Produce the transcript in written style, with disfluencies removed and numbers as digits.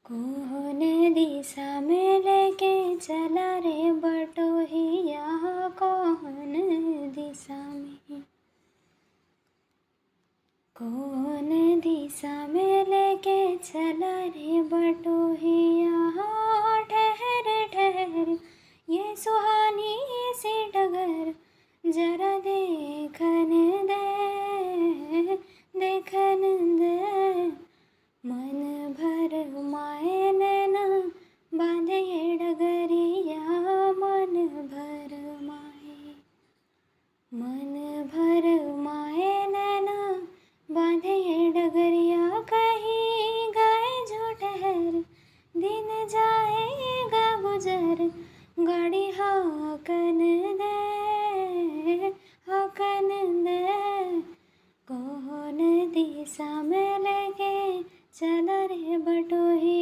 कौन दिशा में लेके चला रे बटोहिया, कौन दिशा में, कौन दिशा में लेके चला रे बटोहिया। ठहर ठहर ये सुहानी सी डगर, जरा देखन दे, देखन दे। मन भर माए नैना बांधे ये डगरिया, मन भर माए, मन भर माए नैना बांधे ये डगरिया। कहीं गए जो ठहर, दिन जाएगा गुजर, गाड़ी हाकन दे, हाकन दे। कौन दिशा में लेके चला रे बटोही।